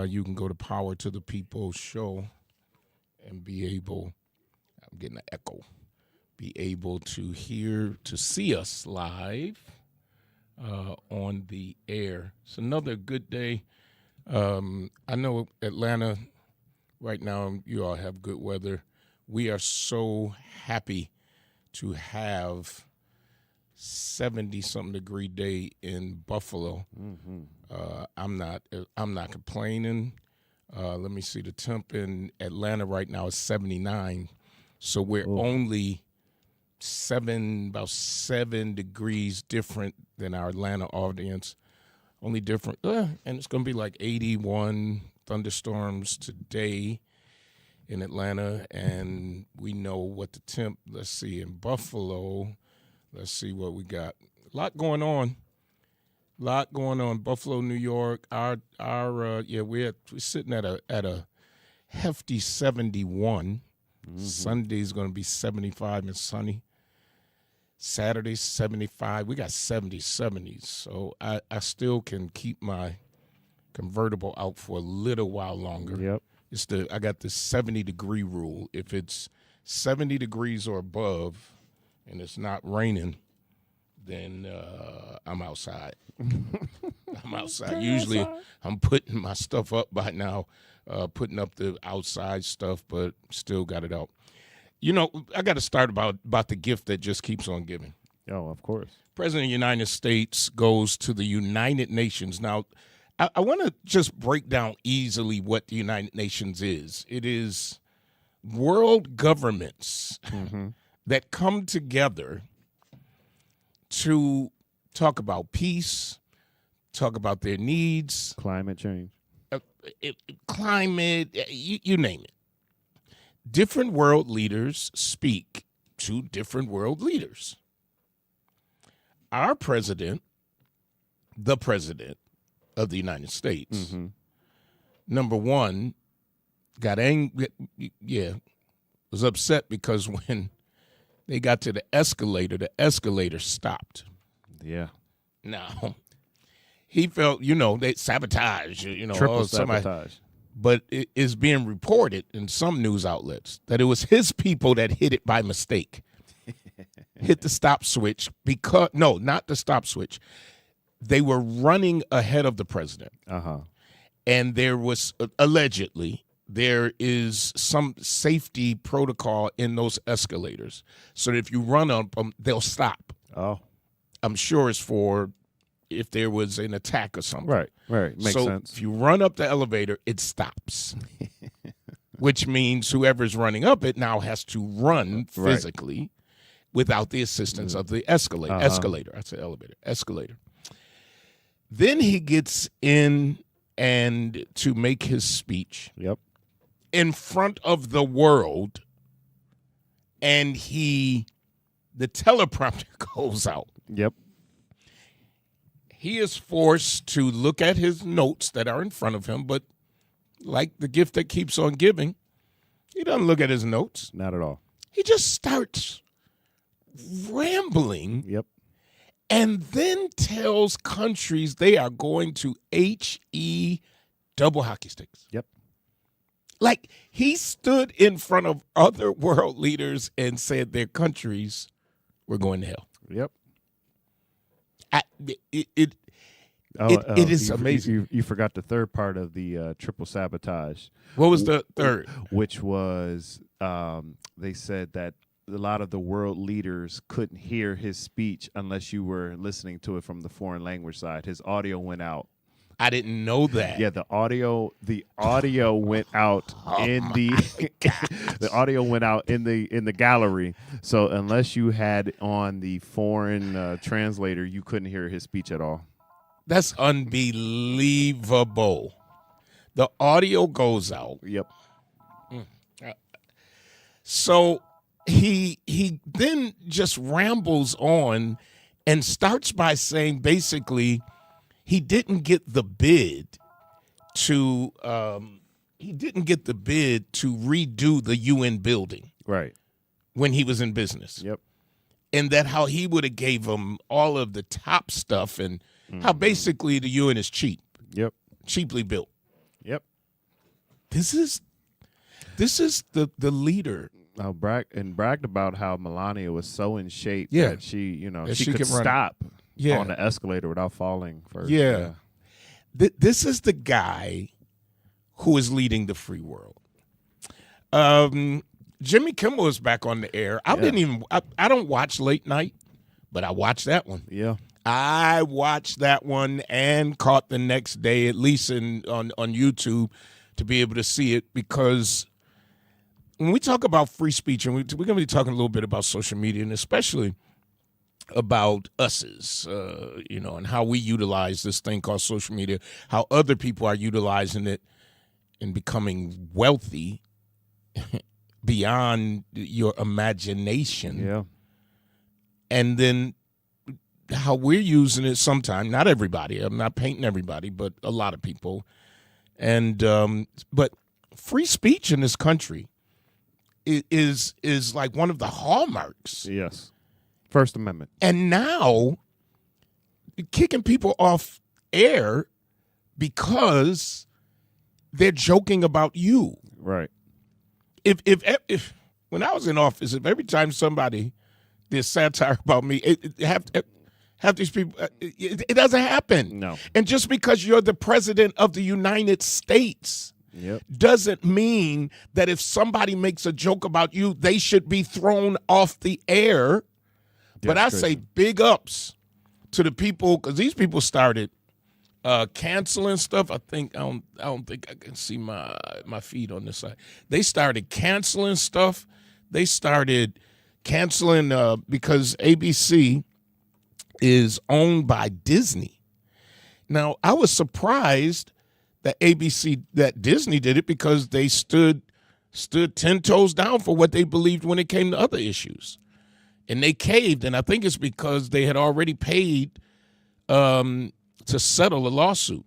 You can go to Power to the People show and be able, I'm getting an echo, be able to see us live on the air. It's another good day. I know Atlanta right now, you all have good weather. We are so happy to have 70-something degree day in Buffalo. I'm not complaining. Let me see. The temp in Atlanta right now is 79. So we're only about 7 degrees different than our Atlanta audience. Only different. And it's going to be like 81 thunderstorms today in Atlanta. And we know what the temp, let's see, in Buffalo. Let's see what we got. A lot going on. Buffalo, New York. We're sitting at a hefty 71. Sunday's going to be 75 and sunny. Saturday 75. We got 70s. So I still can keep my convertible out for a little while longer. Yep. I got the 70-degree rule. If it's 70 degrees or above and it's not raining, then I'm outside. I'm outside. Usually I'm putting my stuff up by now, putting up the outside stuff, but still got it out. You know, I got to start about the gift that just keeps on giving. Oh, of course. President of the United States goes to the United Nations. Now, I want to just break down easily what the United Nations is. It is world governments that come together to talk about peace, talk about their needs. Climate change. Climate, you name it. Different world leaders speak to different world leaders. Our president, the president of the United States, number one, got angry, was upset because when they got to the escalator stopped. Yeah. Now, he felt, they sabotage, Triple sabotage. But it is being reported in some news outlets that it was his people that hit it by mistake. Hit the stop switch not the stop switch. They were running ahead of the president. And there was, allegedly, there is some safety protocol in those escalators. So that if you run up them, they'll stop. Oh. I'm sure it's for if there was an attack or something. Right. Makes sense. If you run up the elevator, it stops, which means whoever's running up it now has to run physically without the assistance of the escalator. I said elevator. Escalator. Then he gets in and to make his speech in front of the world, and the teleprompter goes out. Yep. He is forced to look at his notes that are in front of him, but like the gift that keeps on giving, he doesn't look at his notes. Not at all. He just starts rambling. Yep. And then tells countries they are going to HE double hockey sticks. Yep. Like he stood in front of other world leaders and said their countries were going to hell. Yep. It is amazing. You forgot the third part of the triple sabotage. What was the third? Which was they said that a lot of the world leaders couldn't hear his speech unless you were listening to it from the foreign language side. His audio went out. I didn't know that. Yeah, the audio went out in the audio went out in the gallery. So unless you had on the foreign translator, you couldn't hear his speech at all. That's unbelievable. The audio goes out. Yep. So he then just rambles on and starts by saying basically he didn't get the bid to redo the UN building when he was in business. Yep. And that how he would have gave him all of the top stuff and how basically the UN is cheap. Yep. Cheaply built. Yep. This is the leader. Bragged about how Melania was so in shape Yeah. that she That she she could could run. stop Yeah. on the escalator without falling first. Yeah. This is the guy who is leading the free world. Jimmy Kimmel is back on the air. I don't watch late night, but I watched that one. Yeah. I watched that one and caught the next day, at least on YouTube, to be able to see it, because when we talk about free speech, and we're going to be talking a little bit about social media, and especially about us's, and how we utilize this thing called social media, how other people are utilizing it and becoming wealthy beyond your imagination. Yeah. And then how we're using it sometimes, not everybody, I'm not painting everybody, but a lot of people. And but free speech in this country is like one of the hallmarks. Yes. First Amendment. And now kicking people off air because they're joking about you. Right. If when I was in office, if every time somebody did satire about me, have these people, it doesn't happen. No. And just because you're the president of the United States doesn't mean that if somebody makes a joke about you, they should be thrown off the air. But I say big ups to the people, because these people started canceling stuff. I don't think I can see my feed on this side. They started canceling stuff. They started canceling because ABC is owned by Disney. Now, I was surprised that Disney did it, because they stood 10 toes down for what they believed when it came to other issues. And they caved, and I think it's because they had already paid to settle a lawsuit.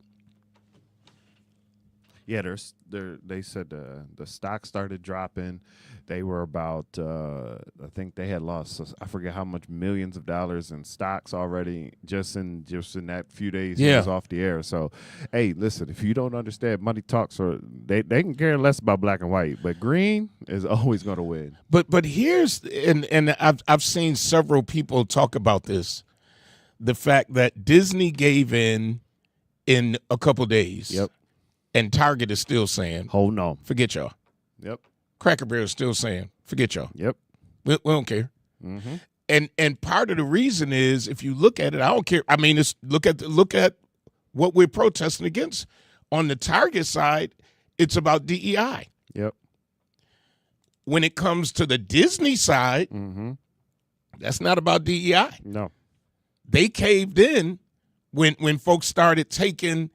Yeah, they said the stock started dropping. They were about, I think they had lost, I forget how much, millions of dollars in stocks already just in that few days he was off the air. So, hey, listen, if you don't understand money talks, or they can care less about black and white, but green is always going to win. But here's, and I've seen several people talk about this, the fact that Disney gave in a couple days. Yep. And Target is still saying, hold on, forget y'all. Yep. Cracker Barrel is still saying, forget y'all. Yep. We don't care. Mm-hmm. And part of the reason is, if you look at it, I don't care. I mean, look at what we're protesting against. On the Target side, it's about DEI. Yep. When it comes to the Disney side, that's not about DEI. No. They caved in when folks started getting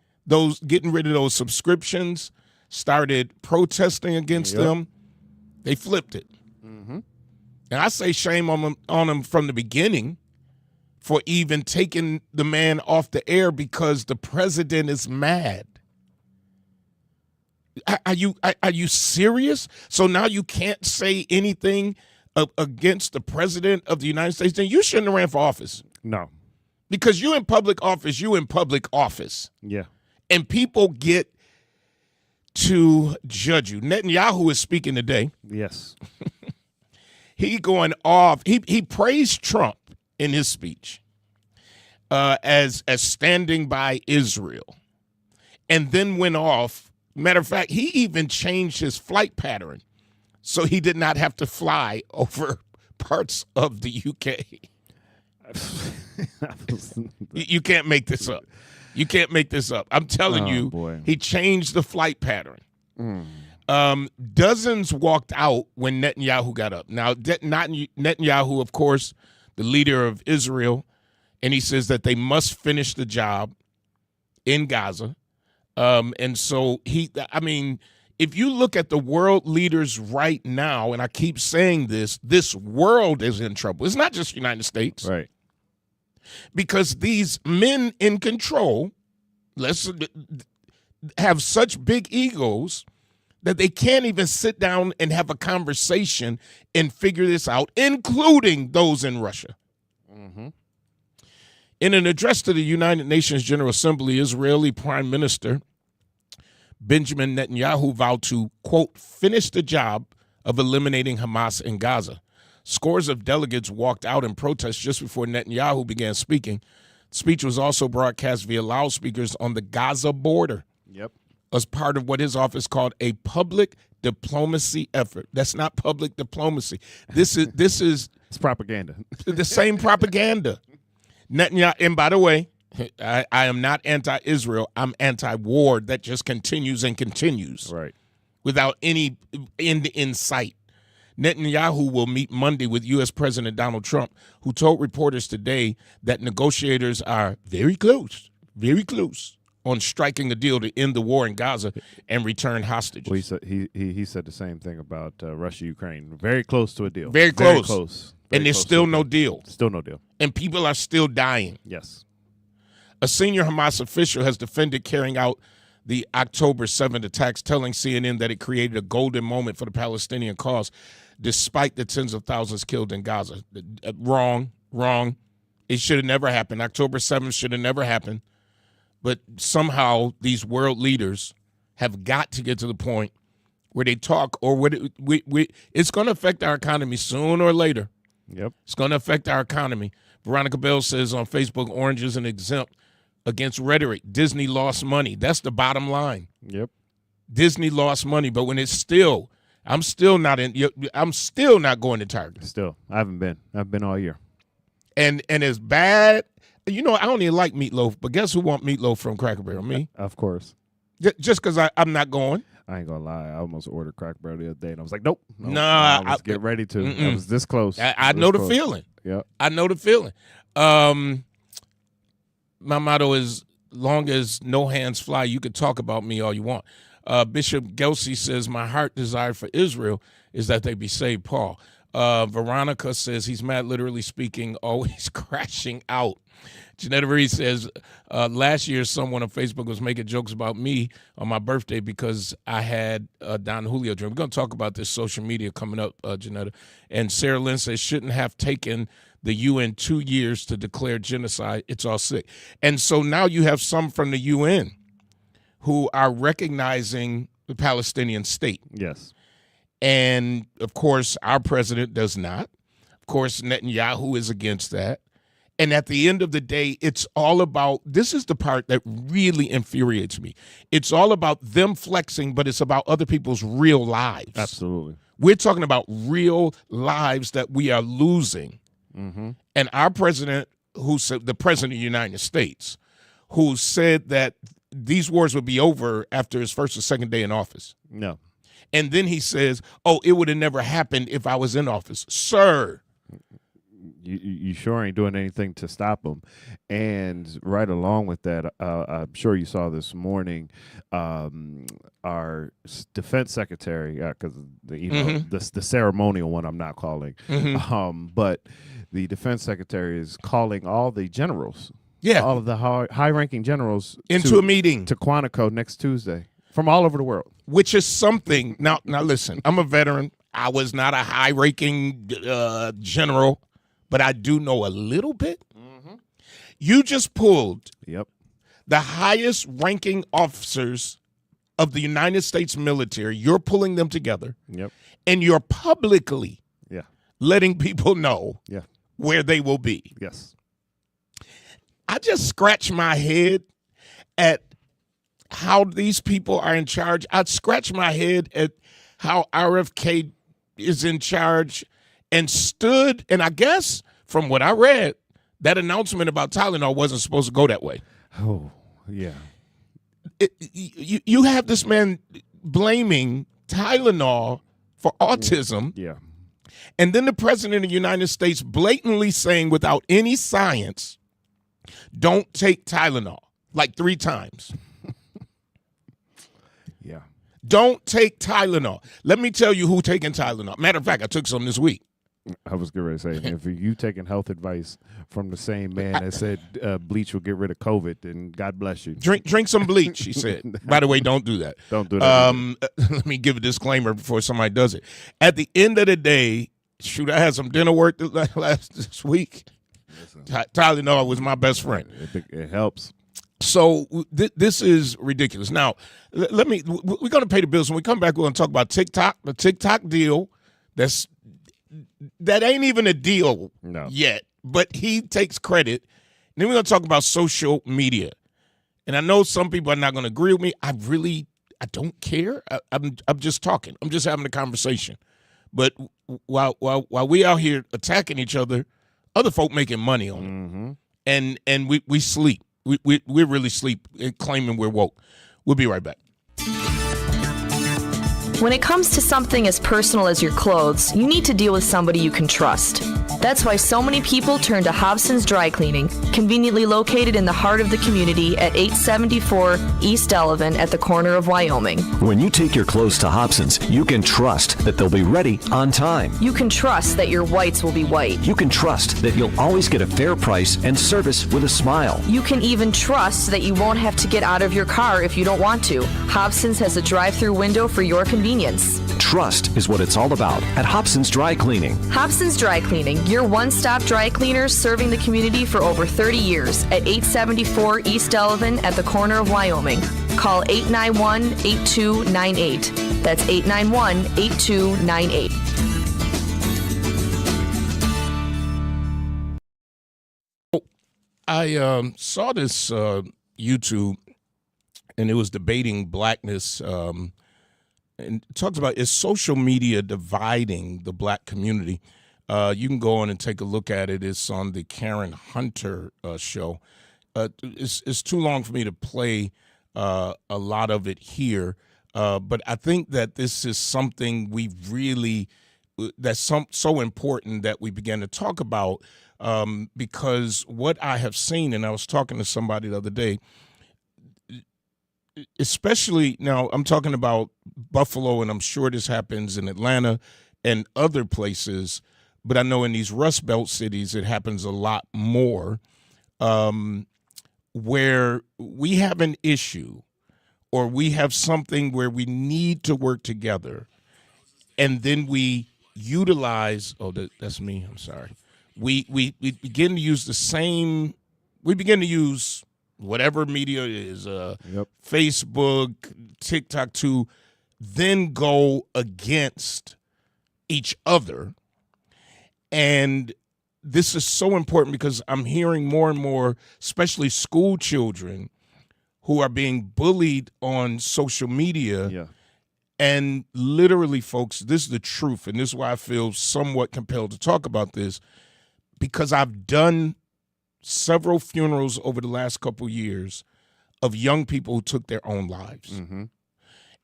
rid of those subscriptions, started protesting against them. They flipped it. And I say shame on them from the beginning for even taking the man off the air, because the president is mad. Are you serious? So now you can't say anything against the president of the United States? Then you shouldn't have ran for office. No. Because you in public office. Yeah. And people get to judge you. Netanyahu is speaking today. Yes. He going off. He praised Trump in his speech as standing by Israel, and then went off. Matter of fact, he even changed his flight pattern so he did not have to fly over parts of the UK. You can't make this up. You can't make this up. I'm telling you, boy. He changed the flight pattern. Dozens walked out when Netanyahu got up. Now, Netanyahu, of course, the leader of Israel, and he says that they must finish the job in Gaza. And so if you look at the world leaders right now, and I keep saying this world is in trouble. It's not just the United States. Right. Because these men in control have such big egos that they can't even sit down and have a conversation and figure this out, including those in Russia. In an address to the United Nations General Assembly, Israeli Prime Minister Benjamin Netanyahu vowed to, quote, finish the job of eliminating Hamas in Gaza. Scores of delegates walked out in protest just before Netanyahu began speaking. The speech was also broadcast via loudspeakers on the Gaza border. Yep. As part of what his office called a public diplomacy effort. That's not public diplomacy. This is It's propaganda. the same propaganda. Netanyahu, and by the way, I am not anti-Israel. I'm anti-war that just continues and continues. Right. Without any end in sight. Netanyahu will meet Monday with U.S. President Donald Trump, who told reporters today that negotiators are very close on striking a deal to end the war in Gaza and return hostages. Well, he said the same thing about Russia, Ukraine. Very close to a deal. Very close. And there's close still to no deal. Still no deal. And people are still dying. Yes. A senior Hamas official has defended carrying out the October 7th attacks, telling CNN that it created a golden moment for the Palestinian cause, despite the tens of thousands killed in Gaza. Wrong. It should have never happened. October 7th should have never happened. But somehow these world leaders have got to get to the point where they talk, or it's going to affect our economy sooner or later. Yep. It's going to affect our economy. Veronica Bell says on Facebook, Orange isn't exempt against rhetoric. Disney lost money. That's the bottom line. Yep. Disney lost money, but when it's still, I'm still not going to Target. Still, I haven't been. I've been all year. And it's bad. You know, I don't even like meatloaf, but guess who want meatloaf from Cracker Barrel? Me. Of course. Just because I'm not going. I ain't gonna lie. I almost ordered Cracker Barrel the other day, and I was like, nope. Nah, let's get ready to. I was this close. I know the feeling. Yeah. I know the feeling. My motto is, long as no hands fly, you can talk about me all you want. Bishop Gelsey says, my heart desire for Israel is that they be saved, Paul. Veronica says, he's mad, literally speaking, always crashing out. Janetta Reed says, last year someone on Facebook was making jokes about me on my birthday because I had a Don Julio dream. We're going to talk about this social media coming up, Janetta. And Sarah Lynn says, shouldn't have taken the UN 2 years to declare genocide. It's all sick. And so now you have some from the UN who are recognizing the Palestinian state. Yes. And, of course, our president does not. Of course, Netanyahu is against that. And at the end of the day, it's all about, this is the part that really infuriates me. It's all about them flexing, but it's about other people's real lives. Absolutely. We're talking about real lives that we are losing. Mm-hmm. And our president, who said, the president of the United States, who said that these wars would be over after his first or second day in office. No. And then he says, it would have never happened if I was in office. Sir. You sure ain't doing anything to stop them. And right along with that, I'm sure you saw this morning, our defense secretary, because the ceremonial one I'm not calling, but the defense secretary is calling all the generals, all of the high-ranking generals into a meeting to Quantico next Tuesday from all over the world. Which is something. Now listen, I'm a veteran. I was not a high-ranking general, but I do know a little bit. Mm-hmm. You just pulled the highest ranking officers of the United States military. You're pulling them together. Yep. And you're publicly letting people know where they will be. Yes. I just scratch my head at how these people are in charge. I'd scratch my head at how RFK is in charge and stood, and I guess from what I read, that announcement about Tylenol wasn't supposed to go that way. Oh, yeah. You have this man blaming Tylenol for autism. Yeah. And then the president of the United States blatantly saying without any science, don't take Tylenol, like 3 times. Yeah. Don't take Tylenol. Let me tell you who taking Tylenol. Matter of fact, I took some this week. I was going to say, if you taking health advice from the same man that said bleach will get rid of COVID, then God bless you. Drink some bleach, he said. By the way, don't do that. Don't do that. Let me give a disclaimer before somebody does it. At the end of the day, shoot, I had some dinner work this week. Tylenol was my best friend. It helps. So this is ridiculous. Now, let me. We're going to pay the bills. When we come back, we're going to talk about TikTok, the TikTok deal. That ain't even a deal yet, but he takes credit. And then we're going to talk about social media. And I know some people are not going to agree with me. I don't care. I'm just talking. I'm just having a conversation. But while we out here attacking each other, other folk making money on it, and we sleep. We really sleep claiming we're woke. We'll be right back. When it comes to something as personal as your clothes, you need to deal with somebody you can trust. That's why so many people turn to Hobson's Dry Cleaning, conveniently located in the heart of the community at 874 East Delavan at the corner of Wyoming. When you take your clothes to Hobson's, you can trust that they'll be ready on time. You can trust that your whites will be white. You can trust that you'll always get a fair price and service with a smile. You can even trust that you won't have to get out of your car if you don't want to. Hobson's has a drive-through window for your convenience. Trust is what it's all about at Hobson's Dry Cleaning. Hobson's Dry Cleaning, your one-stop dry cleaners serving the community for over 30 years at 874 East Delavan at the corner of Wyoming. Call 891-8298. That's 891-8298. I saw this YouTube, and it was debating blackness. And it talks about, is social media dividing the black community? You can go on and take a look at it. It's on the Karen Hunter show. It's too long for me to play a lot of it here, but I think that this is something that's so important that we began to talk about, because what I have seen, and I was talking to somebody the other day, especially now I'm talking about Buffalo, and I'm sure this happens in Atlanta and other places, but I know in these Rust Belt cities it happens a lot more, where we have an issue or we have something where we need to work together, and then we utilize, that's me, I'm sorry. We begin to use whatever media is, Facebook, TikTok, to then go against each other. And this is so important because I'm hearing more and more, especially school children, who are being bullied on social media. Yeah. And literally, folks, this is the truth. And this is why I feel somewhat compelled to talk about this, because I've done several funerals over the last couple years of young people who took their own lives. Mm-hmm.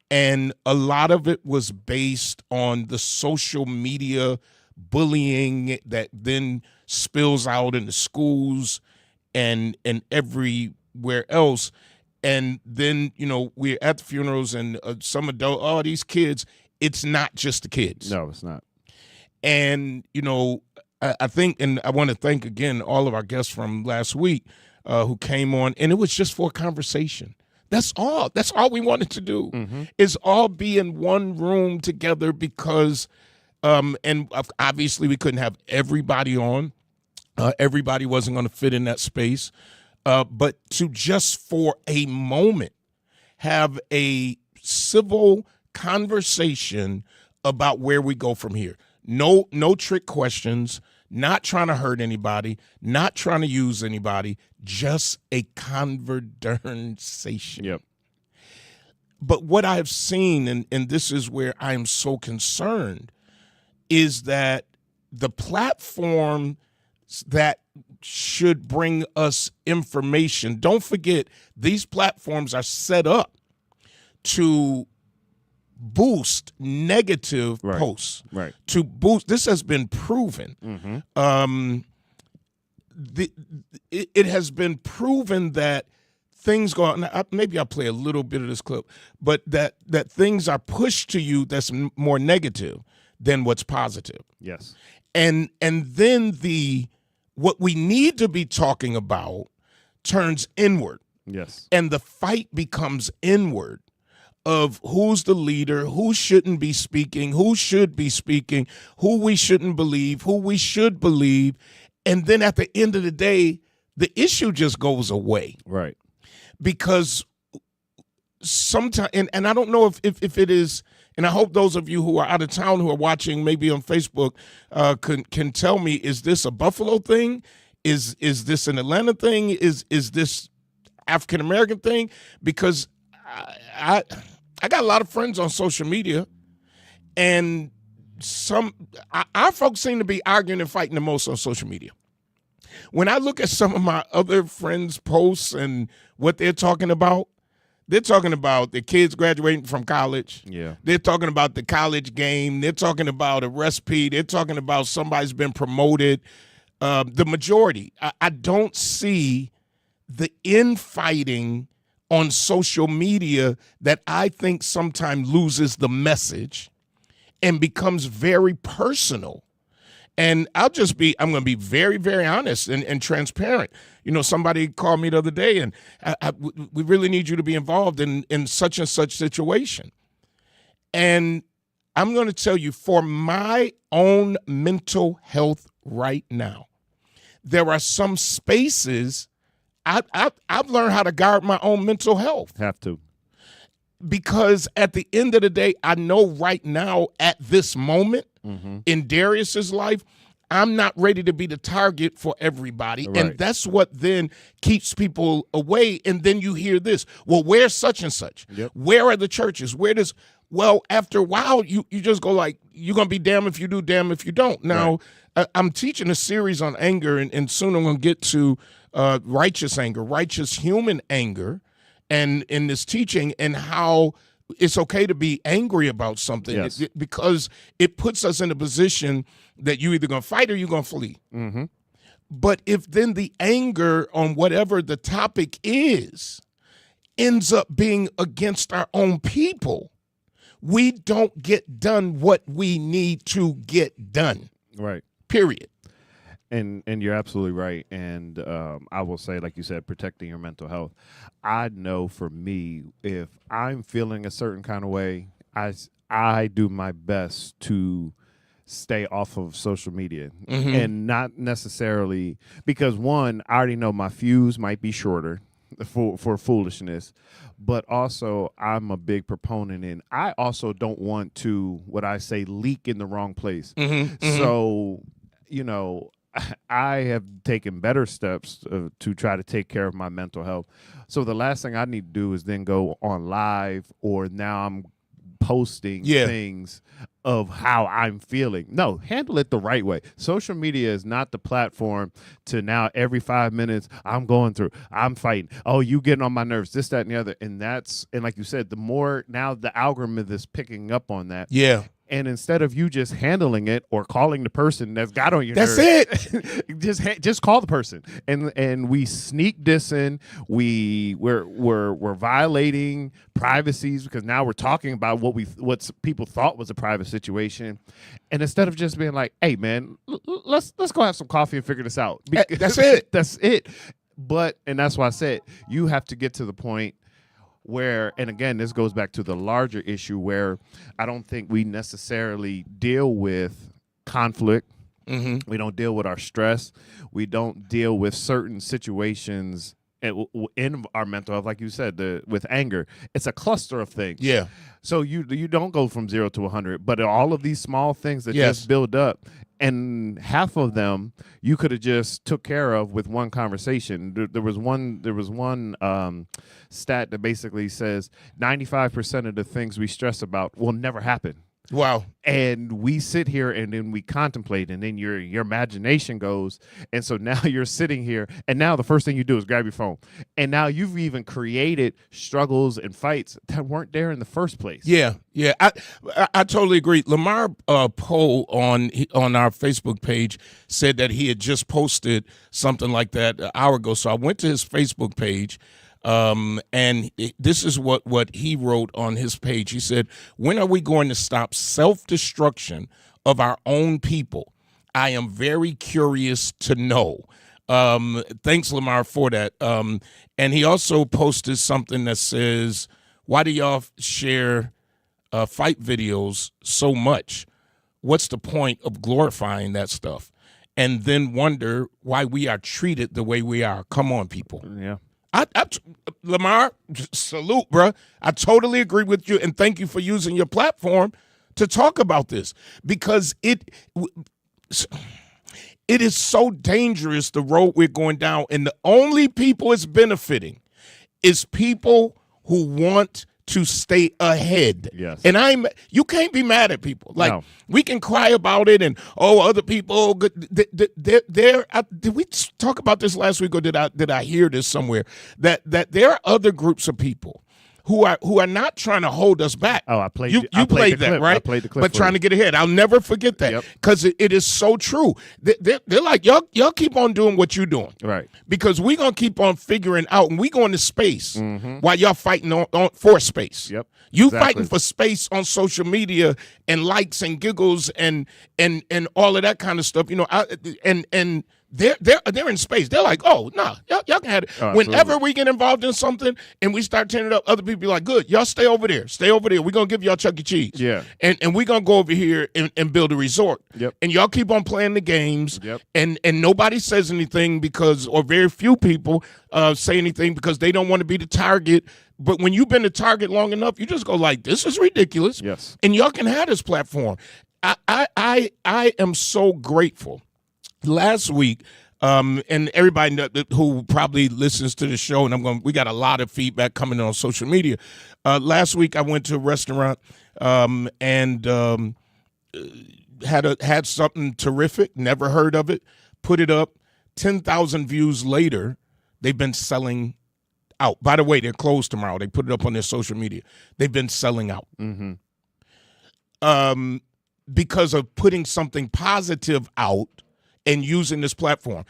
And a lot of it was based on the social media bullying that then spills out in the schools and everywhere else. And then, we're at the funerals, and some adult, these kids, it's not just the kids. No, it's not. And, I think, and I want to thank again all of our guests from last week who came on, and it was just for a conversation. That's all. That's all we wanted to do, is all be in one room together, because, and obviously we couldn't have everybody on. Everybody wasn't going to fit in that space. But to just for a moment have a civil conversation about where we go from here. No trick questions, not trying to hurt anybody, not trying to use anybody, just a conversation. Yep. But what I have seen, and this is where I am so concerned, is that the platform that should bring us information, don't forget, these platforms are set up to boost negative posts. Right. To boost, this has been proven. It has been proven that things go on. Maybe I'll play a little bit of this clip, but that things are pushed to you that's more negative than what's positive. Yes. And then what we need to be talking about turns inward. Yes. And the fight becomes inward of who's the leader, who shouldn't be speaking, who should be speaking, who we shouldn't believe, who we should believe. And then at the end of the day, the issue just goes away. Right. because sometimes, and I don't know if it is, and I hope those of you who are out of town who are watching maybe on Facebook can tell me, is this a Buffalo thing? Is this an Atlanta thing? Is this African American thing? Because I got a lot of friends on social media, and our folks seem to be arguing and fighting the most on social media. When I look at some of my other friends' posts and what they're talking about the kids graduating from college. Yeah. They're talking about the college game. They're talking about a recipe. They're talking about somebody's been promoted. The majority. I don't see the infighting on social media that I think sometimes loses the message and becomes very personal. And I'm going to be very, very honest and transparent. You know, somebody called me the other day, and we really need you to be involved in such and such situation. And I'm going to tell you, for my own mental health right now, there are some spaces I've learned how to guard my own mental health. Have to. Because at the end of the day, I know right now at this moment in Darius's life, I'm not ready to be the target for everybody. Right. And that's what then keeps people away. And then you hear this, well, where's such and such? Yep. Where are the churches? Well, after a while, you just go like, you're going to be damned if you do, damned if you don't. Now, I'm teaching a series on anger, and soon I'm going to get to righteous anger, righteous human anger, and in this teaching, and how it's okay to be angry about something. Yes. Because it puts us in a position that you're either going to fight or you're going to flee. Mm-hmm. But if then the anger on whatever the topic is ends up being against our own people, we don't get done what we need to get done. Right. Period. And you're absolutely right. And I will say, like you said, protecting your mental health. I know for me, if I'm feeling a certain kind of way, I do my best to stay off of social media, and not necessarily because, one, I already know my fuse might be shorter for foolishness, but also I'm a big proponent in, I also don't want to, what I say, leak in the wrong place. So, you know, I have taken better steps to try to take care of my mental health. So the last thing I need to do is then go on live, or now I'm posting things of how I'm feeling. No, handle it the right way. Social media is not the platform to now every 5 minutes I'm going through, I'm fighting. Oh, you getting on my nerves, this, that, and the other. And like you said, the more now the algorithm is picking up on that. Yeah. And instead of you just handling it or calling the person that's got on your That's nerves, it. just call the person. And we sneak dissing. We're violating privacies because now we're talking about what people thought was a private situation. And instead of just being like, "Hey, man, let's go have some coffee and figure this out." That's it. That's it. And that's why I said you have to get to the point where, and again, this goes back to the larger issue where I don't think we necessarily deal with conflict. We don't deal with our stress. We don't deal with certain situations in our mental health, like you said, with anger. It's a cluster of things. Yeah. So you don't go from 0 to 100, but all of these small things that just build up, and half of them you could have just took care of with one conversation. There was one stat that basically says 95% of the things we stress about will never happen. Wow. And we sit here and then we contemplate, and then your imagination goes. And so now you're sitting here, and now the first thing you do is grab your phone. And now you've even created struggles and fights that weren't there in the first place. Yeah. Yeah. I totally agree. Lamar Poe on our Facebook page said that he had just posted something like that an hour ago. So I went to his Facebook page. And this is what he wrote on his page. He said, "When are we going to stop self-destruction of our own people? I am very curious to know." Thanks, Lamar, for that. And he also posted something that says, "Why do y'all share fight videos so much? What's the point of glorifying that stuff? And then wonder why we are treated the way we are." Come on, people. Yeah. Lamar, salute, bro. I totally agree with you, and thank you for using your platform to talk about this, because it is so dangerous, the road we're going down, and the only people it's benefiting is people who want to stay ahead. Yes. And you can't be mad at people. Like, No. we can cry about it and, other people, did we talk about this last week, or did I hear this somewhere? That there are other groups of people who are not trying to hold us back. Oh, I played. You I played played the that, clip. right? I played the clip, but trying to get ahead. I'll never forget that, Yep. because it is so true. They're like, y'all keep on doing what you're doing, Right. because we're gonna keep on figuring out, and we going to space while y'all fighting on for space. Yep. You Exactly. fighting for space on social media and likes and giggles and all of that kind of stuff. And they're in space. They're like, oh no, y'all can have it. Oh, Whenever absolutely. we get involved in something and we start turning it up, other people be like, good, y'all stay over there. We're gonna give y'all Chuck E. Cheese. Yeah. And we're gonna go over here and build a resort. Yep. And y'all keep on playing the games. Yep. And nobody says anything or very few people say anything because they don't want to be the target. But when you've been the target long enough, you just go like, this is ridiculous. Yes. And y'all can have this platform. I am so grateful. Last week, and everybody who probably listens to the show, and we got a lot of feedback coming on social media. Last week, I went to a restaurant and had something terrific. Never heard of it. Put it up. 10,000 views later, they've been selling out. By the way, they're closed tomorrow. They put it up on their social media. They've been selling out. Mm-hmm. Because of putting something positive out and using this platform.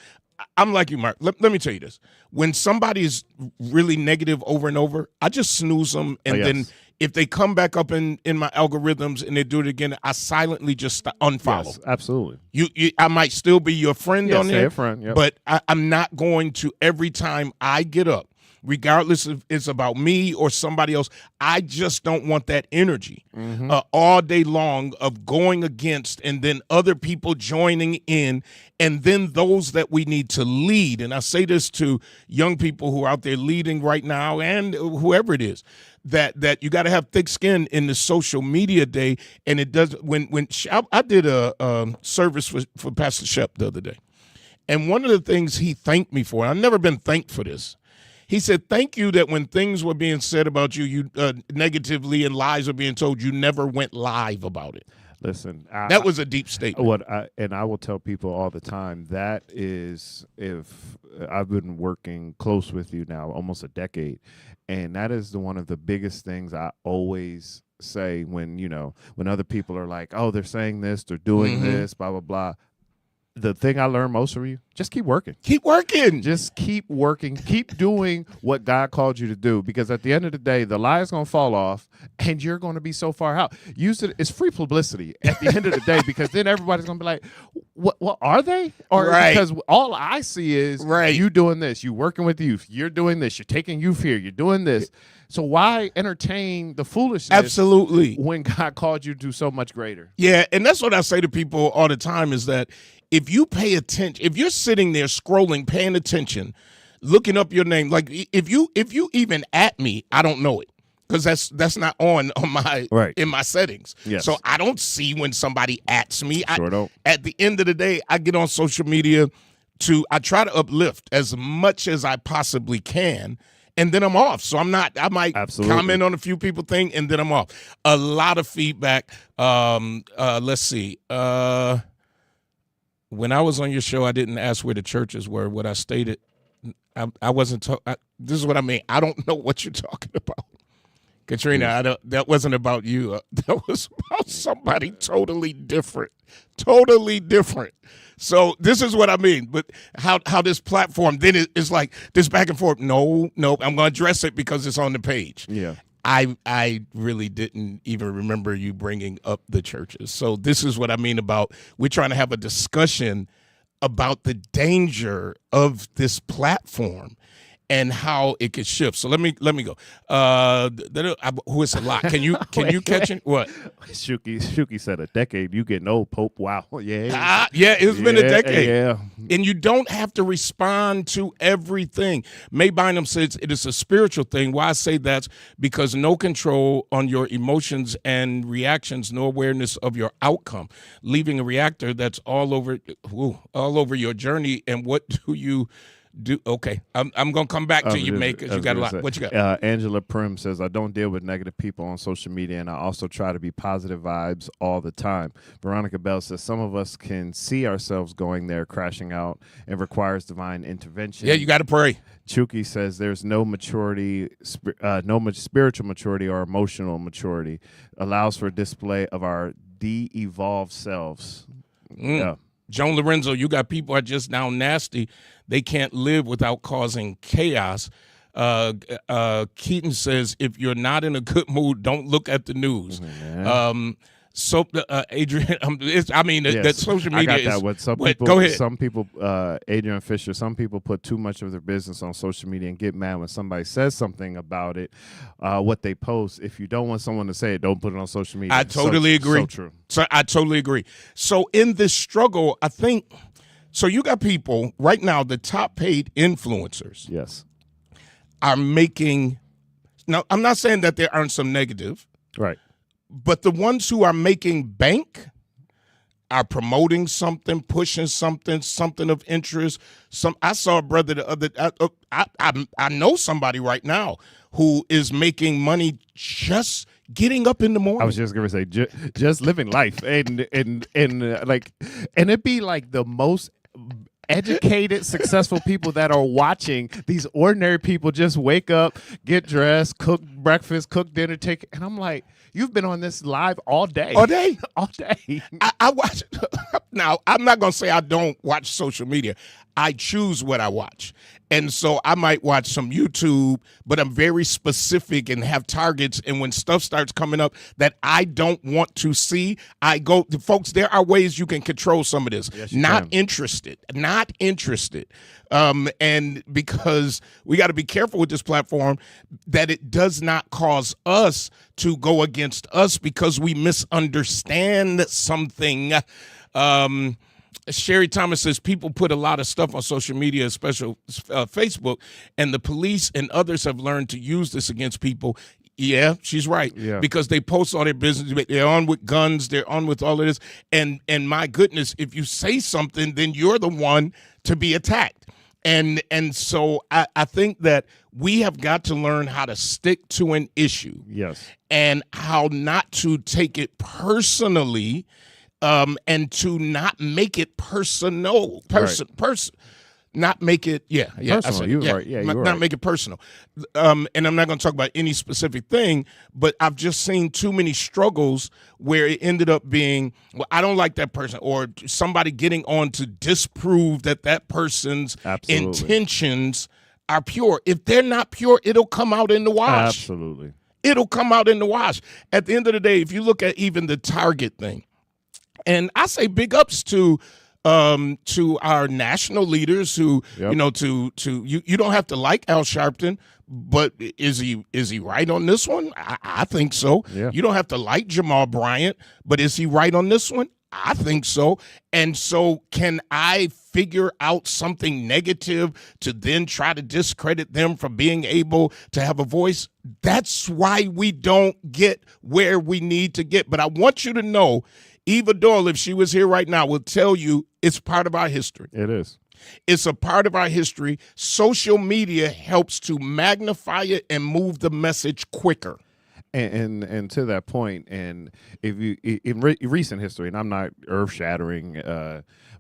I'm like you, Mark. Let me tell you this. When somebody's really negative over and over, I just snooze them. And then if they come back up in my algorithms and they do it again, I silently just unfollow. Yes, absolutely. I might still be your friend on there, a friend, yep. but I'm not going to, every time I get up, regardless if it's about me or somebody else, I just don't want that energy all day long of going against and then other people joining in and then those that we need to lead. And I say this to young people who are out there leading right now and whoever it is, that you got to have thick skin in the social media day. And it does, I did a service for Pastor Shep the other day. And one of the things he thanked me for, and I've never been thanked for this, he said, thank you that when things were being said about you, negatively and lies were being told, you never went live about it. Listen, That was a deep statement. I will tell people all the time, that is, if I've been working close with you now almost a decade, and that is one of the biggest things I always say when other people are like, oh, they're saying this, they're doing this, blah, blah, blah. The thing I learned most from you, just keep working. Keep working. Just keep working. Keep doing what God called you to do, because at the end of the day, the lie is going to fall off and you're going to be so far out. Use it. It's free publicity at the end of the day, because then everybody's going to be like, what are they? Or right. Because all I see is right. you doing this, you working with youth, you're doing this, you're taking youth here, you're doing this. So why entertain the foolishness? Absolutely. When God called you to do so much greater. Yeah, and that's what I say to people all the time is that if you pay attention, if you're sitting there scrolling, paying attention, looking up your name, like if you even at me, I don't know it, because that's not on my in my settings. Yes. So I don't see when somebody ats me. Sure don't. At the end of the day, I get on social media I try to uplift as much as I possibly can. And then I'm off. So I might comment on a few people thing, and then I'm off. A lot of feedback. Let's see. When I was on your show, I didn't ask where the churches were. What I stated, I wasn't this is what I mean. I don't know what you're talking about. Katrina, that wasn't about you. That was about somebody totally different. Totally different. So this is what I mean. But how this platform then is like this back and forth. No, I'm going to address it because it's on the page. Yeah. I really didn't even remember you bringing up the churches. So this is what I mean about we're trying to have a discussion about the danger of this platform and how it could shift. So let me go. Who is a lot? Can you catch it? What? Shuki said a decade. You getting old, Pope. Wow. Yeah. Yeah, it's been a decade. Yeah. And you don't have to respond to everything. May Bynum says it is a spiritual thing. Why I say that's because no control on your emotions and reactions, no awareness of your outcome. Leaving a reactor that's all over your journey. And what do you do? Okay, I'm going to come back to you, May, because you got a lot. What you got? Angela Prim says, I don't deal with negative people on social media, and I also try to be positive vibes all the time. Veronica Bell says, some of us can see ourselves going there, crashing out, and requires divine intervention. Yeah, you got to pray. Chuki says there's no maturity, spiritual maturity or emotional maturity. Allows for display of our de-evolved selves. Yeah. Joan Lorenzo, you got people are just now nasty. They can't live without causing chaos. Keaton says, if you're not in a good mood, don't look at the news. Adrian, that social media I got that with some people. Go ahead. Some people, Adrian Fisher, some people put too much of their business on social media and get mad when somebody says something about it, what they post. If you don't want someone to say it, don't put it on social media. I totally agree. So true. So I totally agree. So in this struggle, I think, so you got people right now, the top paid influencers Yes. are making, now I'm not saying that there aren't some negative, Right. but the ones who are making bank are promoting something, pushing something of interest. I saw a brother the other. I know somebody right now who is making money just getting up in the morning. I was just gonna say, just living life, and it'd be like the most educated, successful people that are watching these ordinary people just wake up, get dressed, cook breakfast, cook dinner, and I'm like, you've been on this live all day. All day? All day. I watch. Now, I'm not going to say I don't watch social media. I choose what I watch. And so I might watch some YouTube, but I'm very specific and have targets. And when stuff starts coming up that I don't want to see, I go, folks, there are ways you can control some of this. Yes, Not interested. And because we got to be careful with this platform that it does not cause us to go against us because we misunderstand something. Sherry Thomas says people put a lot of stuff on social media, especially Facebook, and the police and others have learned to use this against people. Yeah, she's right. Yeah. Because they post all their business. They're on with guns. They're on with all of this. And my goodness, if you say something, then you're the one to be attacked. And so I think that we have got to learn how to stick to an issue. Yes. And how not to take it personally. And to not make it personal, not make it, Personal, you were right. Yeah, you were not right. make it personal. And I'm not going to talk about any specific thing, but I've just seen too many struggles where it ended up being, well, I don't like that person, or somebody getting on to disprove that person's Absolutely. intentions are pure. If they're not pure, it'll come out in the wash. Absolutely. It'll come out in the wash. At the end of the day, if you look at even the Target thing, and I say big ups to our national leaders who, Yep. you don't have to like Al Sharpton, but is he right on this one? I think so. Yeah. You don't have to like Jamal Bryant, but is he right on this one? I think so. And so can I figure out something negative to then try to discredit them for being able to have a voice? That's why we don't get where we need to get. But I want you to know, Eva Doyle, if she was here right now, will tell you it's part of our history. It is. It's a part of our history. Social media helps to magnify it and move the message quicker. And to that point, and if you in recent history, and I'm not earth shattering,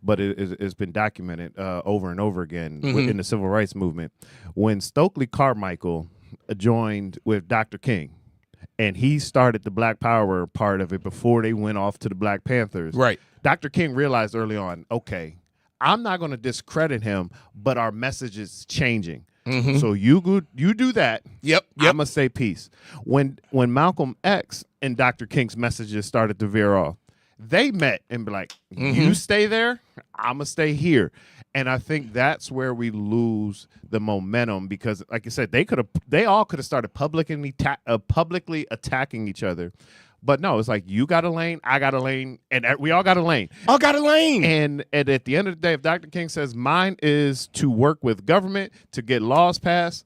but it's been documented over and over again in the civil rights movement, when Stokely Carmichael joined with Dr. King. And he started the Black Power part of it before they went off to the Black Panthers. Right. Dr. King realized early on, okay, I'm not going to discredit him, but our message is changing. Mm-hmm. So you do that. Yep. I'm going to say peace. When Malcolm X and Dr. King's messages started to veer off, they met and be like, you stay there, I'm going to stay here. And I think that's where we lose the momentum because, like I said, they all could have started publicly attacking each other, But no, it's like you got a lane, I got a lane, and we all got a lane. All got a lane. And at the end of the day, if Dr. King says mine is to work with government to get laws passed,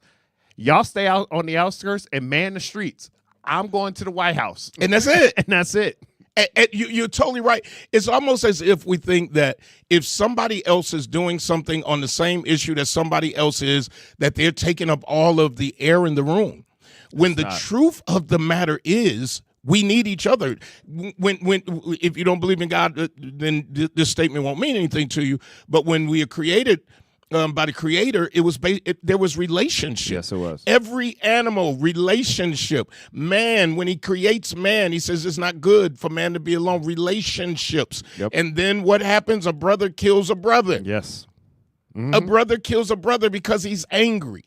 y'all stay out on the outskirts and man the streets. I'm going to the White House. And that's it. And that's it. And you're totally right. It's almost as if we think that if somebody else is doing something on the same issue that somebody else is, that they're taking up all of the air in the room. When the truth of the matter is, we need each other. When if you don't believe in God, then this statement won't mean anything to you. But when we are created by the Creator, there was relationship. Yes, it was. Every animal, relationship. Man, when he creates man, he says it's not good for man to be alone. Relationships. Yep. And then what happens? A brother kills a brother. Yes. A brother kills a brother because he's angry.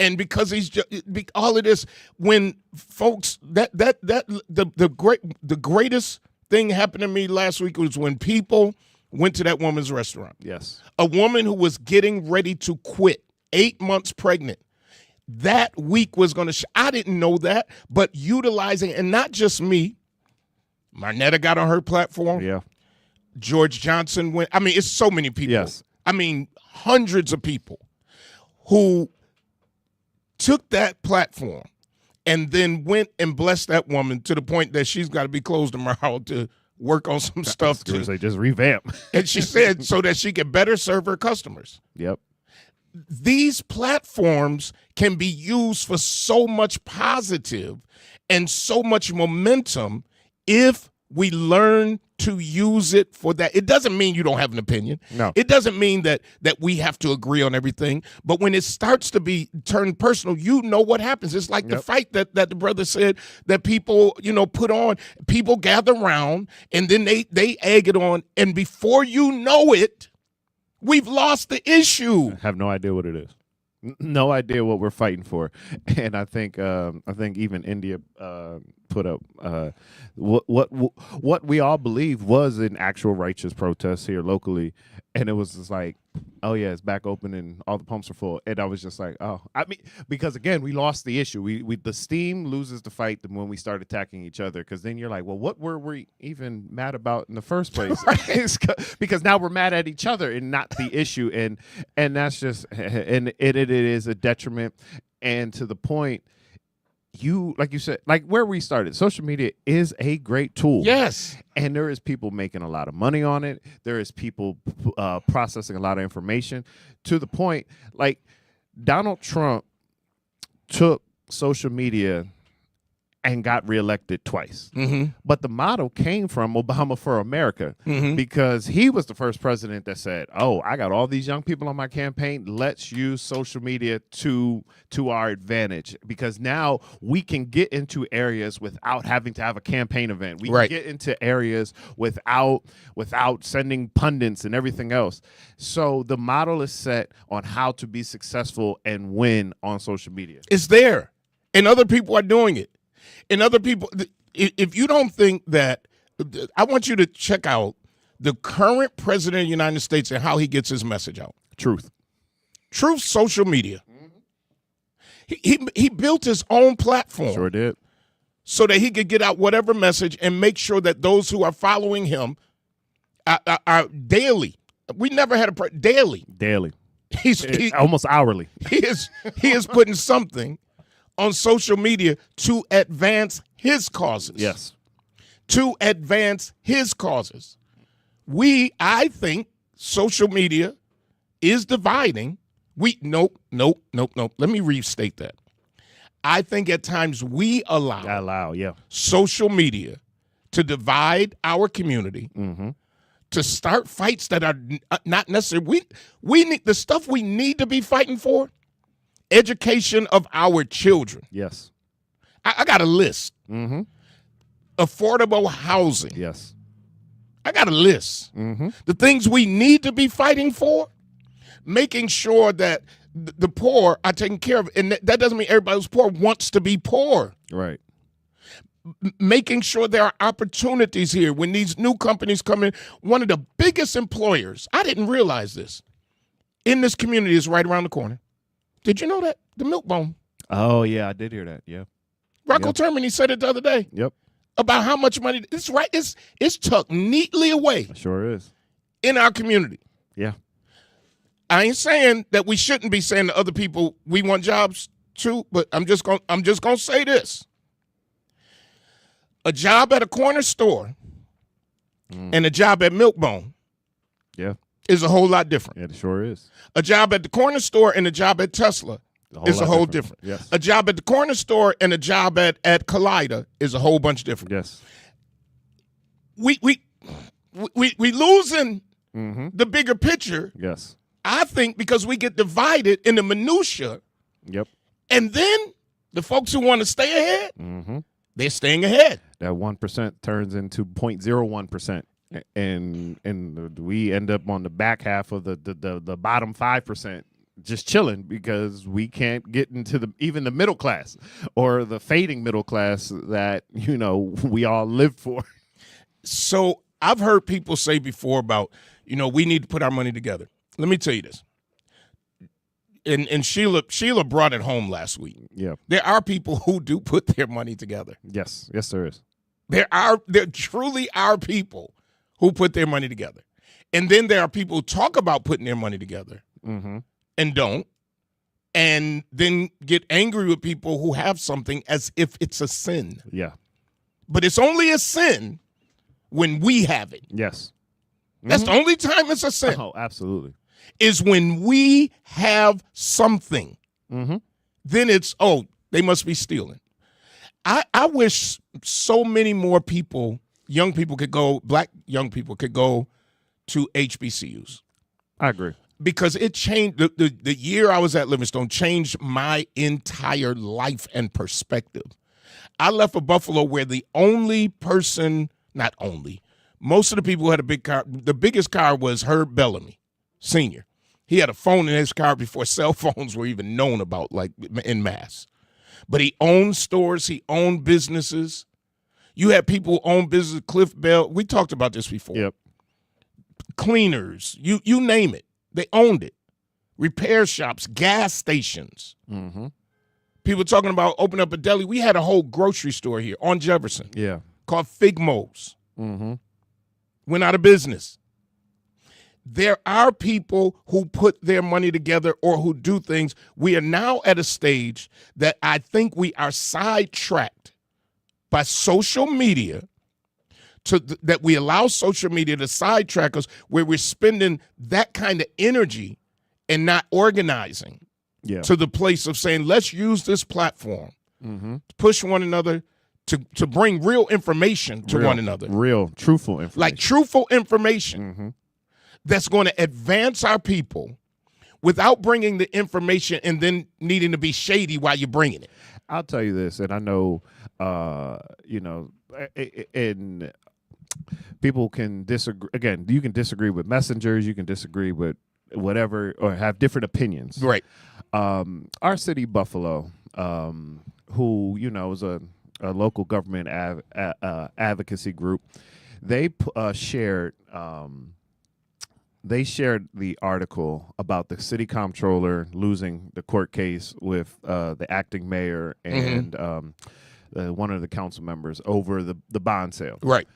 And because he's just, all of this, when folks, the greatest thing happened to me last week was when people went to that woman's restaurant. Yes. A woman who was getting ready to quit, 8 months pregnant. That week was going to, I didn't know that, but utilizing, and not just me, Marnetta got on her platform. Yeah. George Johnson went, I mean, it's so many people. Yes. I mean, hundreds of people who took that platform and then went and blessed that woman to the point that she's got to be closed tomorrow to work on some stuff too. They just revamp. And she said so that she can better serve her customers. Yep. These platforms can be used for so much positive and so much momentum if we learn to use it for that. It doesn't mean you don't have an opinion. No. It doesn't mean that we have to agree on everything. But when it starts to be turned personal, you know what happens. It's like the fight that the brother said that people, put on. People gather around and then they egg it on. And before you know it, we've lost the issue. I have no idea what it is. No idea what we're fighting for. And I think even India put up what we all believe was an actual righteous protest here locally, and it was just like, oh yeah, it's back open and all the pumps are full. And I was just like, oh, I mean, because again, we lost the issue. We the steam loses the fight when we start attacking each other, because then you're like, well, what were we even mad about in the first place? Because now we're mad at each other and not the issue, and that's just and it is a detriment. And to the point, like you said, like where we started, social media is a great tool. Yes. And there is people making a lot of money on it. There is people processing a lot of information to the point, like Donald Trump took social media and got reelected twice. Mm-hmm. But the model came from Obama for America, because he was the first president that said, oh, I got all these young people on my campaign. Let's use social media to our advantage, because now we can get into areas without having to have a campaign event. We can get into areas without sending pundits and everything else. So the model is set on how to be successful and win on social media. It's there, and other people are doing it. And other people, if you don't think that, I want you to check out the current president of the United States and how he gets his message out. Truth social media. He built his own platform. Sure did. So that he could get out whatever message and make sure that those who are following him are daily. We never had daily. He's almost hourly. He is putting something on social media to advance his causes. Yes. To advance his causes. I think social media is dividing. Nope. Let me restate that. I think at times we allow social media to divide our community, to start fights that are not necessary. We need the stuff we need to be fighting for. Education of our children. Yes. I got a list. Affordable housing. Yes. I got a list. The things we need to be fighting for, making sure that the poor are taken care of. And that doesn't mean everybody who's poor wants to be poor. Right. Making sure there are opportunities here when these new companies come in. One of the biggest employers, I didn't realize this, in this community is right around the corner. Did you know that? The Milk Bone. Oh, yeah, I did hear that, yeah. Rocco Termini said it the other day. Yep. about how much money. It's right. It's tucked neatly away It sure is. in our community. Yeah. I ain't saying that we shouldn't be saying to other people we want jobs too, but I'm just gonna say this. A job at a corner store and a job at Milkbone Yeah. is a whole lot different. Yeah, it sure is. A job at the corner store and a job at Tesla is a whole different. Yes. A job at the corner store and a job at Collider is a whole bunch different. Yes. We losing Mm-hmm. the bigger picture, Yes. I think, because we get divided in the minutia, Yep. and then the folks who want to stay ahead, Mm-hmm. they're staying ahead. That 1% turns into 0.01%. And we end up on the back half of the bottom 5% just chilling because we can't get into even the middle class or the fading middle class that, we all live for. So I've heard people say before about, we need to put our money together. Let me tell you this. And Sheila brought it home last week. Yeah. There are people who do put their money together. Yes. Yes, there is. There truly are people who put their money together. And then there are people who talk about putting their money together Mm-hmm. and don't, and then get angry with people who have something as if it's a sin. Yeah. But it's only a sin when we have it. Yes. That's the only time it's a sin, Oh, absolutely. is when we have something. Mm-hmm. Then it's, they must be stealing. I wish so many more people, young people could go, black young people could go to HBCUs. I agree. Because it changed, the year I was at Livingstone changed my entire life and perspective. I left for Buffalo where the only person, not only, most of the people who had a big car, the biggest car was Herb Bellamy, Sr. He had a phone in his car before cell phones were even known about, like, en masse. But he owned stores, he owned businesses. You had people who owned business, Cliff Bell. We talked about this before. Yep. Cleaners, you name it. They owned it. Repair shops, gas stations. Mm-hmm. People talking about opening up a deli. We had a whole grocery store here on Jefferson Yeah. called Figmo's. Mm-hmm. Went out of business. There are people who put their money together or who do things. We are now at a stage that I think we are sidetracked by social media, that we allow social media to sidetrack us, where we're spending that kind of energy and not organizing to the place of saying, let's use this platform to push one another, to bring real information to one another. Real, truthful information. Like truthful information that's going to advance our people without bringing the information and then needing to be shady while you're bringing it. I'll tell you this, and I know, and people can disagree. Again, you can disagree with messengers, you can disagree with whatever, or have different opinions. Right. Our city, Buffalo, who, is a local government advocacy group, they shared the article about the city comptroller losing the court case with the acting mayor and one of the council members over the bond sale. Right.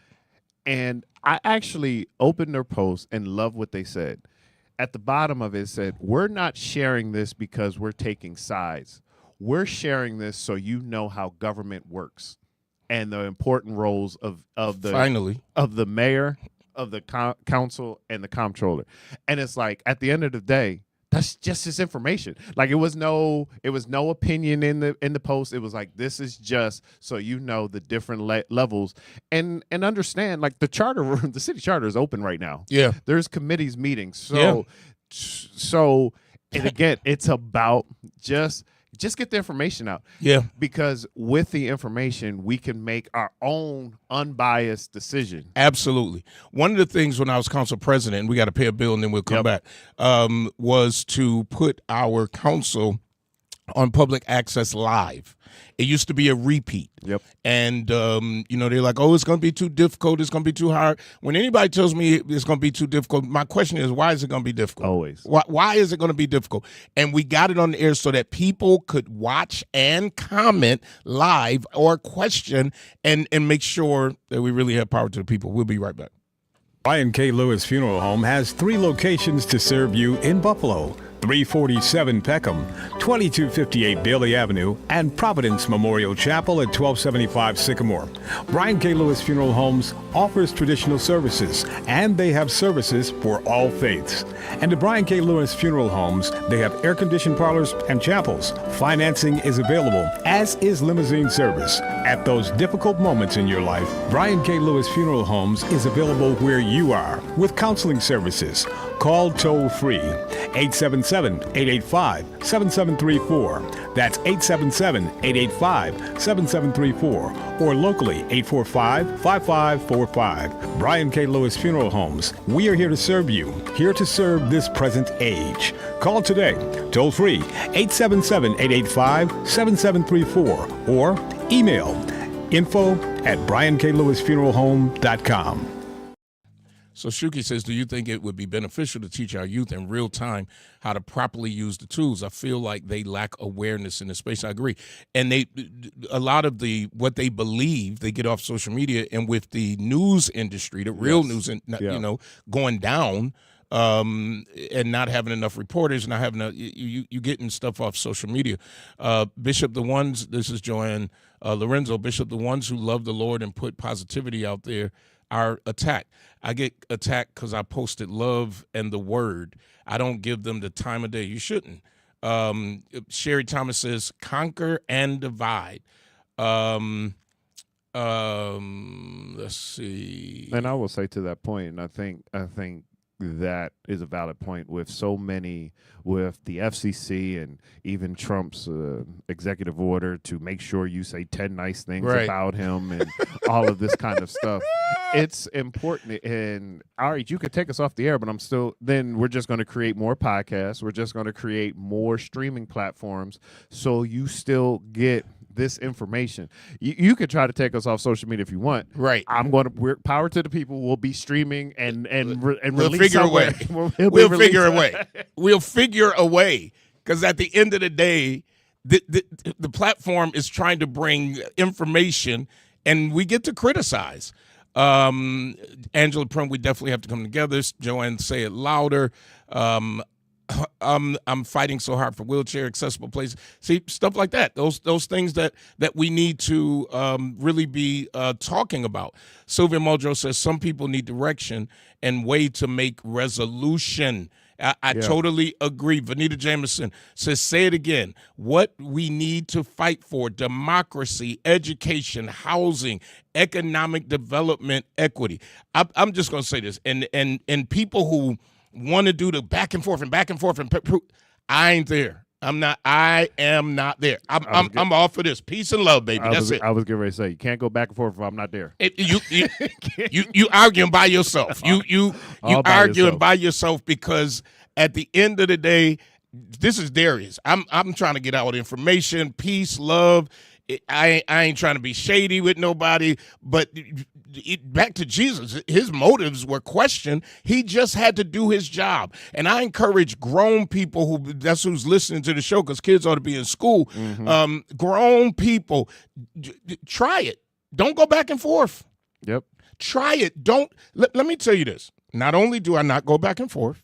And I actually opened their post and loved what they said. At the bottom of it said, we're not sharing this because we're taking sides. We're sharing this so you know how government works and the important roles of the mayor, of the council, and the comptroller. And it's like, at the end of the day, that's just his information. Like, it was no opinion in the post. It was like, this is just so you know the different levels and understand, like, the city charter is open right now. Yeah. There's committees meeting. So and again, it's about just get the information out. Yeah. Because with the information, we can make our own unbiased decision. Absolutely. One of the things when I was council president, and we got to pay a bill and then we'll come back, was to put our council on public access live. It used to be a repeat. Yep. And, they're like, oh, it's going to be too difficult. It's going to be too hard. When anybody tells me it's going to be too difficult, my question is, why is it going to be difficult? Always. Why is it going to be difficult? And we got it on the air so that people could watch and comment live or question and make sure that we really have power to the people. We'll be right back. Brian K. Lewis Funeral Home has 3 locations to serve you in Buffalo: 347 Peckham, 2258 Bailey Avenue, and Providence Memorial Chapel at 1275 Sycamore. Brian K. Lewis Funeral Homes offers traditional services, and they have services for all faiths. And at Brian K. Lewis Funeral Homes, they have air-conditioned parlors and chapels. Financing is available, as is limousine service. At those difficult moments in your life, Brian K. Lewis Funeral Homes is available where you are with counseling services. Call toll-free 877-885-7734. That's 877-885-7734. Or locally 845-5545. Brian K. Lewis Funeral Homes. We are here to serve you, here to serve this present age. Call today, toll-free 877-885-7734. Or email info@brianklewisfuneralhome.com. So Shuki says, do you think it would be beneficial to teach our youth in real time how to properly use the tools? I feel like they lack awareness in this space. I agree. And a lot of what they believe, they get off social media, and with the news industry, the real news, going down, and not having enough reporters, not having you getting stuff off social media. Bishop, this is Joanne Lorenzo, Bishop, the ones who love the Lord and put positivity out there are attacked. I get attacked because I posted love and the word. I don't give them the time of day. You shouldn't. Sherry Thomas says, conquer and divide. Let's see. And I will say to that point, and I think that is a valid point with so many, with the FCC and even Trump's executive order to make sure you say 10 nice things about him and all of this kind of stuff. It's important. And all right, you could take us off the air, but then we're just going to create more podcasts. We're just going to create more streaming platforms so you still get this information. You could try to take us off social media if you want. Right. We're power to the people. We'll be streaming and we'll figure a way. We'll figure a way. We'll figure a way. Because at the end of the day, the platform is trying to bring information, and we get to criticize. Angela Prim, we definitely have to come together. Joanne, say it louder. I'm fighting so hard for wheelchair accessible places. See, stuff like that. Those things that we need to really be talking about. Sylvia Muldrow says some people need direction and way to make resolution. I totally agree. Vanita Jameson says, say it again. What we need to fight for: democracy, education, housing, economic development, equity. I'm just going to say this. And people who want to do the back and forth, I ain't there. I am not there. I'm all for this. Peace and love, baby. That's it. I was getting ready to say, you can't go back and forth if I'm not there. You arguing by yourself. You arguing by yourself, because at the end of the day, this is Darius. I'm trying to get out information, peace, love. I ain't trying to be shady with nobody, but back to Jesus, his motives were questioned. He just had to do his job. And I encourage grown people that's who's listening to the show, because kids ought to be in school. Mm-hmm. Grown people, try it. Don't go back and forth. Yep. Try it. Let me tell you this. Not only do I not go back and forth,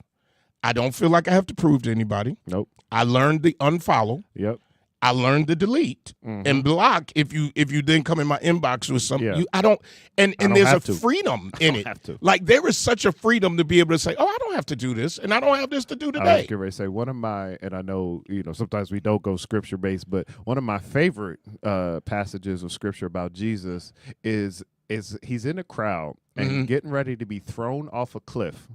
I don't feel like I have to prove to anybody. Nope. I learned the unfollow. Yep. I learned to delete and block if you then come in my inbox with something. Yeah. I don't there's a freedom in it. Like, there is such a freedom to be able to say, oh, I don't have to do this, and I don't have this to do today. I was getting ready to say, one of my, and I know, sometimes we don't go scripture based, but one of my favorite passages of scripture about Jesus is he's in a crowd and getting ready to be thrown off a cliff,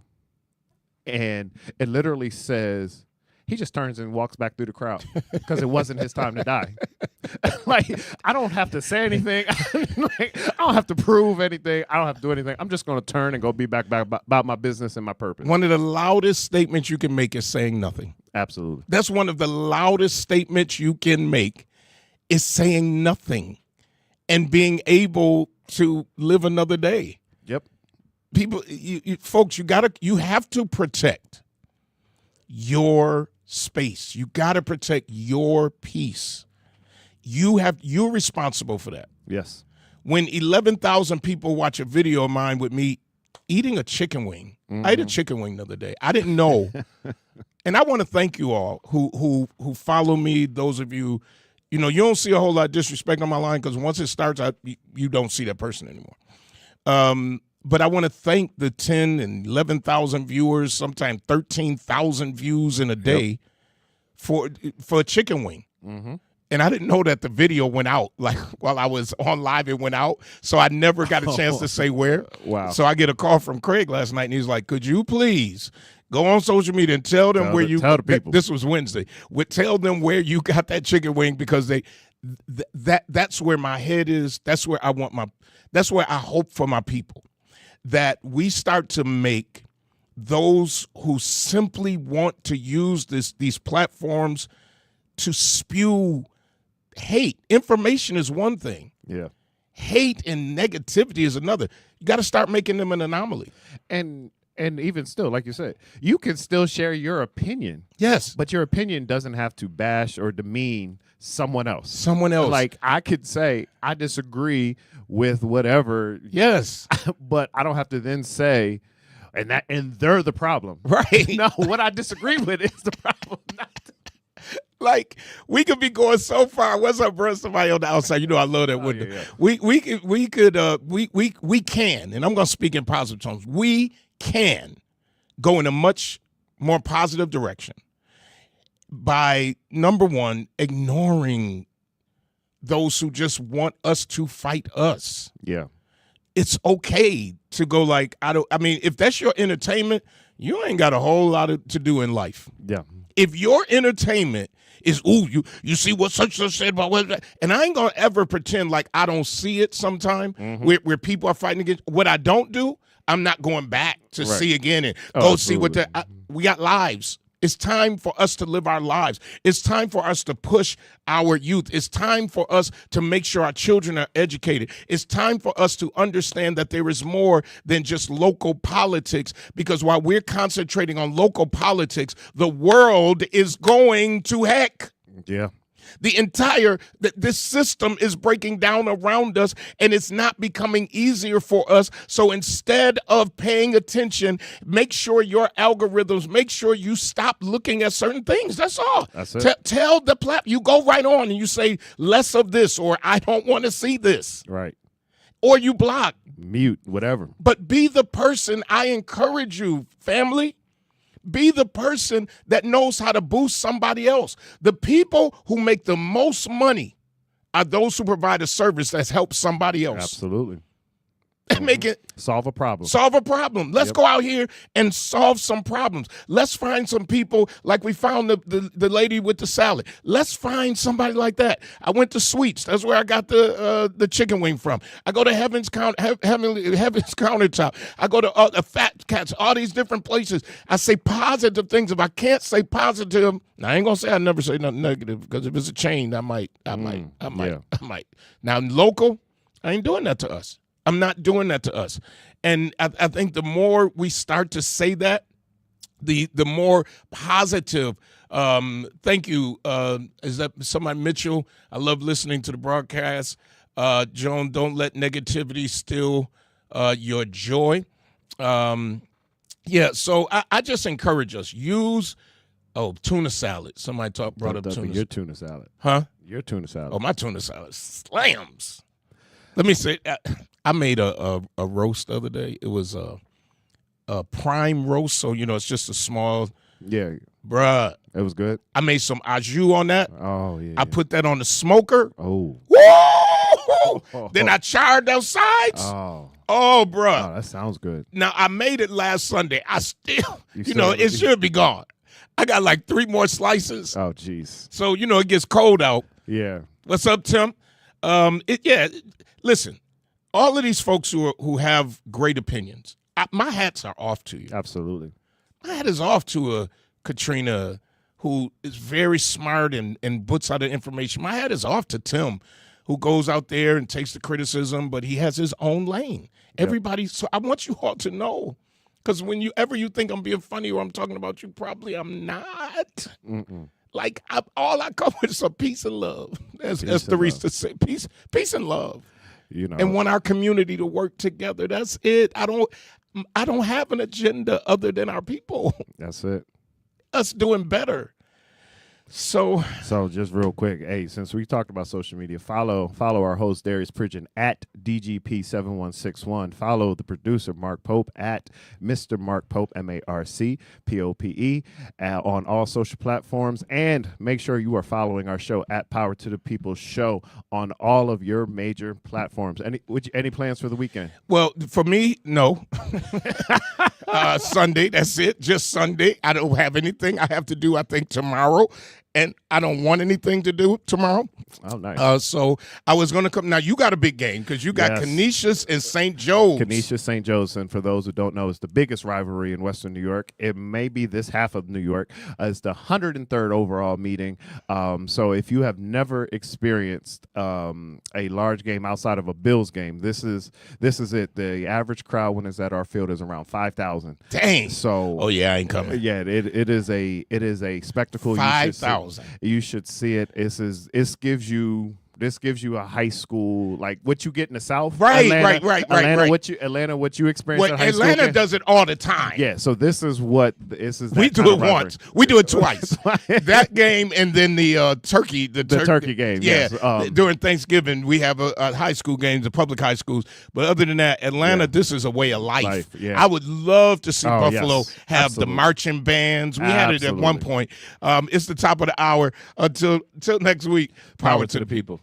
and it literally says, he just turns and walks back through the crowd because it wasn't his time to die. Like, I don't have to say anything. I don't have to prove anything. I don't have to do anything. I'm just going to turn and go be back about my business and my purpose. One of the loudest statements you can make is saying nothing. Absolutely. That's one of the loudest statements you can make, is saying nothing and being able to live another day. Yep. People, folks, you have to protect your space. You got to protect your peace. You're responsible for that. Yes. When 11,000 people watch a video of mine with me eating a chicken wing, I ate a chicken wing the other day. I didn't know. And I want to thank you all who follow me. Those of you, you don't see a whole lot of disrespect on my line, because once it starts, you don't see that person anymore. But I want to thank the 10 and 11,000 viewers, sometimes 13,000 views in a day for a chicken wing. Mm-hmm. And I didn't know that the video went out. Like, while I was on live, it went out. So I never got a chance to say where. Wow. So I get a call from Craig last night, and he's like, could you please go on social media and tell them where you – tell the people. This was Wednesday. Tell them where you got that chicken wing, because that's where my head is. That's where that's where I hope for my people, that we start to make those who simply want to use these platforms to spew hate. Information is one thing. Yeah. Hate and negativity is another. You got to start making them an anomaly. And even still, like you said, you can still share your opinion. Yes. But your opinion doesn't have to bash or demean someone else. Someone else. Like, I could say I disagree with whatever. Yes. But I don't have to then say, and they're the problem. Right. No, what I disagree with is the problem. Like, we could be going so far. What's up, bro? Somebody on the outside. I love that window. Yeah. We can, and I'm going to speak in positive tones. We can go in a much more positive direction by, number one, ignoring those who just want us to fight us. Yeah. It's okay to go like, if that's your entertainment, you ain't got a whole lot to do in life. Yeah. If your entertainment is, you see what such said about what, and I ain't gonna ever pretend like I don't see it sometime where people are fighting against. What I don't do, I'm not going back to see again and go see what we got lives. It's time for us to live our lives. It's time for us to push our youth. It's time for us to make sure our children are educated. It's time for us to understand that there is more than just local politics, because while we're concentrating on local politics, the world is going to heck. Yeah. This system is breaking down around us, and it's not becoming easier for us. So instead of paying attention, make sure your algorithms, make sure you stop looking at certain things. That's all. That's it. Tell the platform, you go right on and you say less of this, or I don't want to see this. Right. Or you block. Mute, whatever. But be the person. I encourage you, family. Be the person that knows how to boost somebody else. The people who make the most money are those who provide a service that's helped somebody else. Absolutely. Make it solve a problem. Solve a problem. Let's go out here and solve some problems. Let's find some people like we found the lady with the salad. Let's find somebody like that. I went to Sweets. That's where I got the chicken wing from. I go to Heaven's Countertop. I go to Fat Cats. All these different places. I say positive things. If I can't say positive, I ain't gonna say I never say nothing negative, because if it's a chain, I might. Now local, I ain't doing that to us. I'm not doing that to us. And I think the more we start to say that, the more positive. Thank you. Is that somebody, Mitchell? I love listening to the broadcast. Joan, don't let negativity steal your joy. So I just encourage us. Use tuna salad. Somebody brought up tuna. Your tuna salad. Huh? Your tuna salad. Oh, my tuna salad slams. Let me say, I made a roast the other day. It was a prime roast, so it's just a small. Yeah, bruh. It was good. I made some au jus on that. Oh yeah. I put that on the smoker. Oh. Woo! Then I charred those sides. Oh, bruh. Oh, that sounds good. Now I made it last Sunday. I still, it should be gone. I got like 3 more slices. Oh, jeez. So it gets cold out. Yeah. What's up, Tim? Listen, all of these folks who have great opinions, my hats are off to you. Absolutely. My hat is off to a Katrina who is very smart and puts out the information. My hat is off to Tim, who goes out there and takes the criticism, but he has his own lane. Everybody, so I want you all to know, because when you think I'm being funny or I'm talking about you, probably I'm not. Like, all I come with is some peace and love. As Therese to say, peace and love. You know, and want our community to work together. That's it. I don't have an agenda other than our people. That's it. Us doing better. So just real quick, hey, since we talked about social media, follow our host Darius Pridgen at DGP7161. Follow the producer Mark Pope at Mr. Mark Pope, MarcPope, on all social platforms, and make sure you are following our show at Power to the People Show on all of your major platforms. Any plans for the weekend? Well, for me, no. Sunday, that's it. Just Sunday. I don't have anything I have to do, I think, tomorrow. And I don't want anything to do tomorrow. Oh, nice. So I was going to come. Now, you got a big game because you got Canisius and St. Joe's. Canisius, St. Joe's. And for those who don't know, it's the biggest rivalry in Western New York. It may be this half of New York. It's the 103rd overall meeting. So if you have never experienced a large game outside of a Bills game, this is it. The average crowd when it's at our field is around 5,000. Dang. So, oh, yeah, I ain't coming. Yeah, it is a spectacle. 5,000. You should see it. This gives you a high school, like what you get in the South. Right. Atlanta, what you experience in high school. Atlanta does it all the time. Yeah, so this is. We do it once. We do it twice. That game and then the turkey game. Yeah, yes. During Thanksgiving we have a high school games, the public high schools. But other than that, Atlanta, this is a way of life. Yeah. I would love to see Buffalo have absolutely. the marching bands. We had it at one point. It's the top of the hour. Until next week. Power to the people.